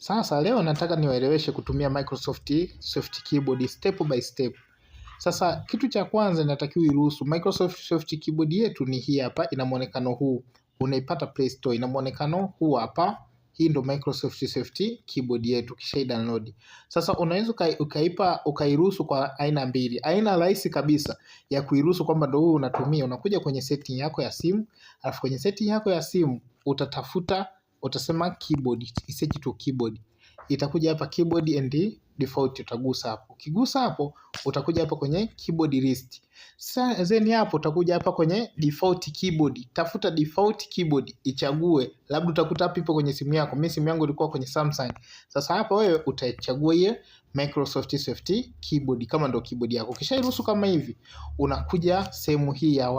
Sasa leo nataka niwaeleweshe kutumia Microsoft Soft Keyboard step by step. Sasa kitu cha kwanza inatakiwa iruhusu Microsoft Soft Keyboard yetu ni hii hapa, ina muonekano huu. Unaipata Play Store, ina muonekano huu hapa. Hii ndo Microsoft Soft Keyboard yetu kisha download. Sasa unaweza ukairuhusu kwa aina mbili. Aina rahisi kabisa ya kuiruhusu kwamba ndo huu unatumia, unakuja kwenye setting yako ya simu, alafu kwenye setting yako ya simu utasema keyboard, isearch to keyboard. Itakuja hapa keyboard and default, utagusa hapo. Ukigusa hapo utakuja hapa kwenye keyboard list. Sasa then hapo utakuja hapa kwenye default keyboard. Tafuta default keyboard, ichague. Labda utakuta hapo ipo kwenye simu yako. Mimi simu yangu ilikuwa kwenye Samsung. Sasa hapa wewe utachagua hiyo Microsoft Soft Keyboard kama ndo keyboard yako. Kisha iruhusu kama hivi, unakuja sehemu hii ya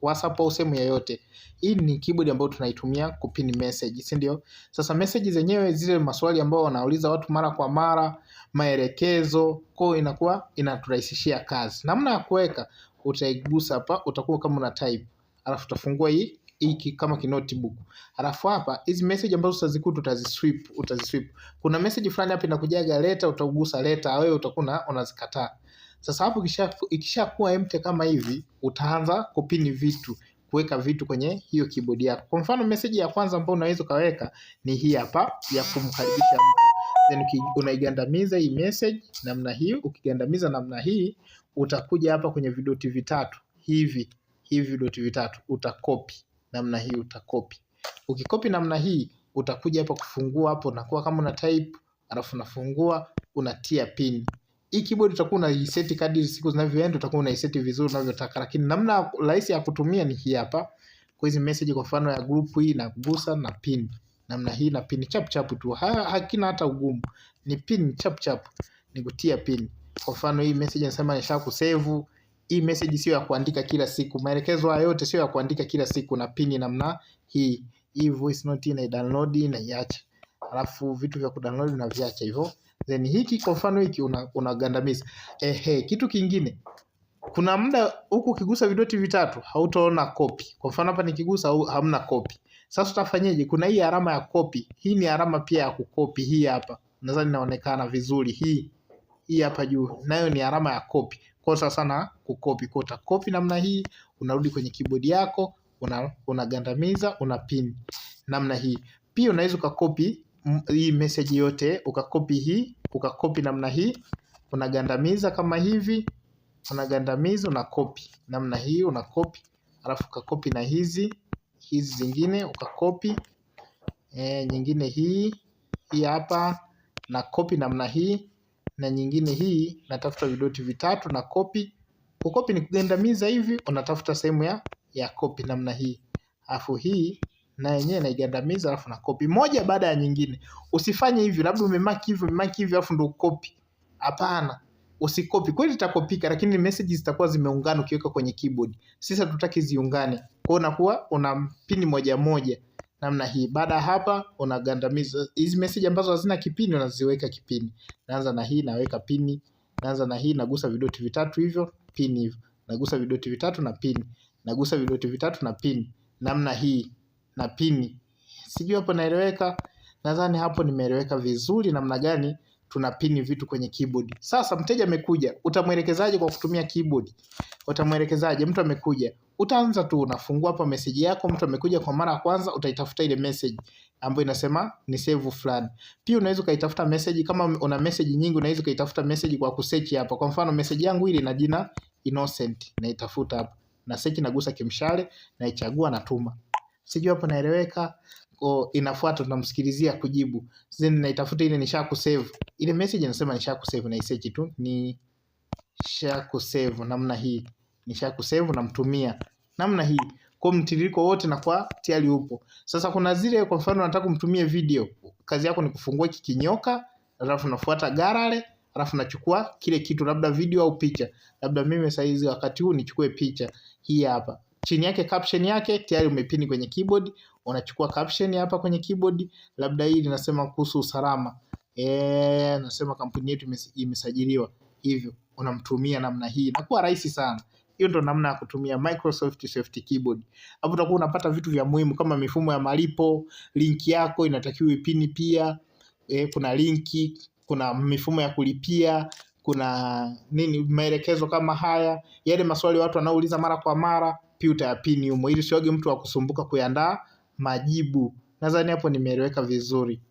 WhatsApp au sehemu yoyote. Hii ni keyboard ambayo tunaitumia kupin message, si ndio? Sasa message zenyewe zile maswali ambao wanauliza watu mara kwa mara, maelekezo, kwa inakuwa inaturahisishia kazi. Namna ya kuweka, utaigusa hapa, utakuwa kama una type. Alafu utafungua hii kama notebook. Alafu hapa hizi message ambazo utazikuta utazisweep. Kuna message fulani hapa inakujaga letter, utagusa letter, wewe utakuwa unazikataa. Sasa hapo ikishakuwa empty kama hivi, utaanza kupini vitu, kuweka vitu kwenye hiyo keyboard yako. Kwa mfano message ya kwanza ambayo unaweza kaweka ni hii hapa ya kumkaribisha mtu. Then unaigandamiza hii message namna hii. Ukigandamiza namna hii, utakuja hapa kwenye vidoti vitatu hivi vidoti vitatu, utakopi namna hii, utakopi. Ukikopi namna hii, utakuja hapa kufungua hapo, unakuwa kama una type, alafu unafungua, unatia pin. Hii keyboard utakuwa unaiseti kadri siku zinavyoenda, utakuwa unaiseti vizuri unavyotaka, lakini namna rahisi ya kutumia ni hii hapa. Kwa hizi message kwa mfano ya group hii, na kugusa na pin namna hii, na pin chap chap tu, hakina hata ugumu, ni pin chap chap, ni kutia pin. Kwa mfano hii message nasema nisha kusave. Hii message sio ya kuandika kila siku, maelekezo haya yote sio ya kuandika kila siku, na pin namna hii. Hii voice note na download na iache, alafu vitu vya kudownload na viacha hivyo. Then hiki kwa mfano hiki unagandamiza. Kitu kingine, kuna muda huku ukigusa vidoti vitatu hautaona copy. Kwa mfano hapa nikigusa hamna copy. Sasa utafanyaje? Kuna hii alama ya copy. Hii ni alama pia ya kukopi, hii hapa. Nadhani inaonekana vizuri hii hapa juu. Nayo ni alama ya copy. Kwa sasa na kukopi, kwa utakopi namna hii, unarudi kwenye keyboard yako, unagandamiza, unapin namna hii. Pia unaweza ukakopi hii message yote, ukakopi hii, ukakopi namna hii, unagandamiza kama hivi, unagandamiza, unakopi namna hii, unakopi, alafu ukakopi na hizi zingine ukakopi, nyingine hii hapa na kopi namna hii, na nyingine hii natafuta vidoti vitatu na kopi. Kukopi ni kugandamiza hivi, unatafuta sehemu ya kopi namna hii, alafu hii na yenyewe naigandamiza, alafu na copy moja baada ya nyingine. Usifanye hivi labda umemaki hivi alafu ndo copy. Hapana, usikopi. Kweli itakopika, lakini messages zitakuwa zimeungana ukiweka kwenye keyboard. Sisi hatutaki ziungane. Kwa hiyo unakuwa una pini moja moja namna hii. Baada hapa unagandamiza hizi message ambazo hazina kipini, unaziweka kipini. Naanza na hii, naweka pini. Naanza na hii, nagusa vidoti vitatu hivyo, pini hivyo. Nagusa vidoti vitatu na pini. Nagusa vidoti vitatu na pini namna hii na pini. Sijui hapo naeleweka? Nadhani hapo nimeeleweka vizuri namna gani tunapini vitu kwenye keyboard. Sasa mteja amekuja, utamwelekezaje kwa kutumia keyboard? Utamwelekezaje? Mtu amekuja, utaanza tu unafungua hapa message yako. Mtu amekuja kwa mara ya kwanza, utaitafuta ile message ambayo inasema ni save fulani. Pia unaweza kaitafuta message, kama una message nyingi unaweza kaitafuta message kwa kusearch hapa. Kwa mfano message yangu ile ina jina Innocent, naitafuta hapa. Na search, nagusa kimshale, naichagua, natuma. Sijui hapo naeleweka? Inafuata tunamsikilizia kujibu. Sasa naitafuta ile nishakusave. Ile message inasema nishakusave, na isearch tu ni nishakusave namna hii. Nishakusave, namtumia namna hii. Kwa mtiririko wote na kwa tayari upo. Sasa kuna zile kwa mfano nataka kumtumie video. Kazi yako ni kufungua kikinyoka, alafu unafuata gallery, alafu nachukua kile kitu, labda video au picha. Labda mimi saizi wakati huu nichukue picha hii hapa. Chini yake caption yake tayari umepini kwenye keyboard. Unachukua caption hapa kwenye keyboard, labda hii linasema kuhusu usalama. Nasema kampuni yetu imesajiliwa. Hivyo unamtumia namna hii. Inakuwa rahisi sana. Hiyo ndo namna ya kutumia Microsoft Soft Keyboard. Hapo utakuwa unapata vitu vya muhimu kama mifumo ya malipo, link yako inatakiwa ipini pia. kuna linki, kuna mifumo ya kulipia, kuna maelekezo kama haya. Yale maswali watu wanauliza mara kwa mara pia utayapini humo, ili usiwage mtu wa kusumbuka kuandaa majibu. Nadhani hapo nimeeleweka vizuri.